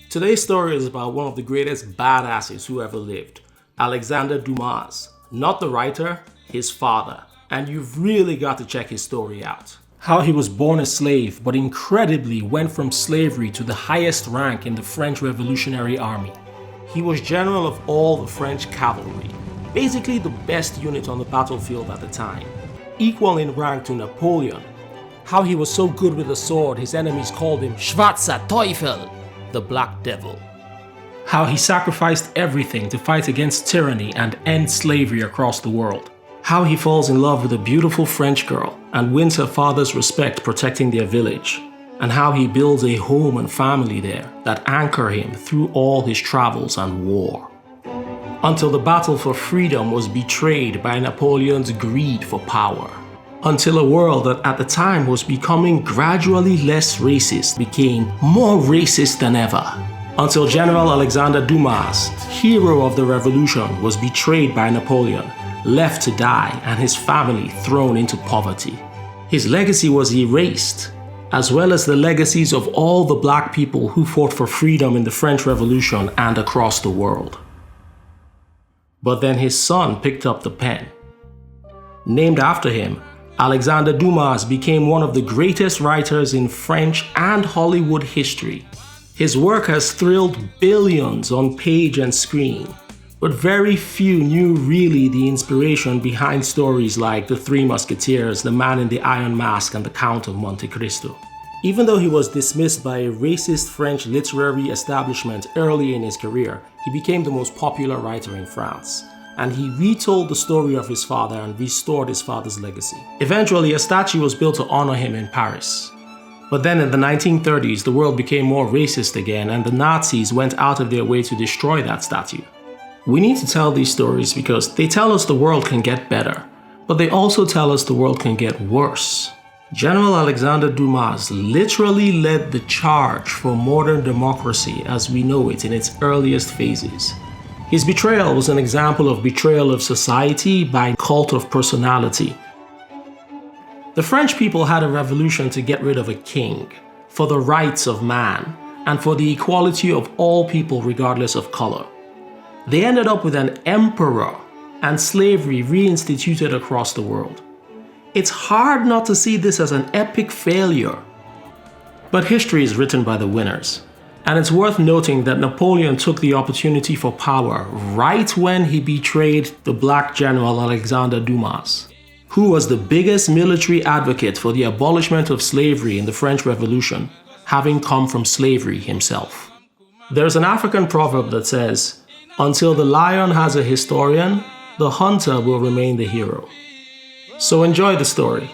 Today's story is about one of the greatest badasses who ever lived, Alexander Dumas. Not the writer, his father. And you've really got to check his story out. How he was born a slave, but incredibly went from slavery to the highest rank in the French Revolutionary Army. He was general of all the French cavalry, basically the best unit on the battlefield at the time, equal in rank to Napoleon. How he was so good with the sword, his enemies called him Schwarzer Teufel, the Black Devil. How he sacrificed everything to fight against tyranny and end slavery across the world. How he falls in love with a beautiful French girl and wins her father's respect protecting their village. And how he builds a home and family there that anchor him through all his travels and war. Until the battle for freedom was betrayed by Napoleon's greed for power. Until a world that at the time was becoming gradually less racist became more racist than ever. Until General Alexander Dumas, hero of the revolution, was betrayed by Napoleon, left to die, and his family thrown into poverty. His legacy was erased, as well as the legacies of all the black people who fought for freedom in the French Revolution and across the world. But then his son picked up the pen. Named after him, Alexander Dumas became one of the greatest writers in French and Hollywood history. His work has thrilled billions on page and screen, but very few knew really the inspiration behind stories like The Three Musketeers, The Man in the Iron Mask, and The Count of Monte Cristo. Even though he was dismissed by a racist French literary establishment early in his career, he became the most popular writer in France. And he retold the story of his father and restored his father's legacy. Eventually, a statue was built to honor him in Paris. But then in the 1930s, the world became more racist again, and the Nazis went out of their way to destroy that statue. We need to tell these stories because they tell us the world can get better, but they also tell us the world can get worse. General Alexander Dumas literally led the charge for modern democracy as we know it in its earliest phases. His betrayal was an example of betrayal of society by cult of personality. The French people had a revolution to get rid of a king, for the rights of man, and for the equality of all people regardless of color. They ended up with an emperor and slavery reinstituted across the world. It's hard not to see this as an epic failure. But history is written by the winners. And it's worth noting that Napoleon took the opportunity for power right when he betrayed the black general Alexander Dumas, who was the biggest military advocate for the abolishment of slavery in the French Revolution, having come from slavery himself. There's an African proverb that says, "Until the lion has a historian, the hunter will remain the hero." So enjoy the story.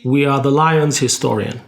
We are the lion's historian.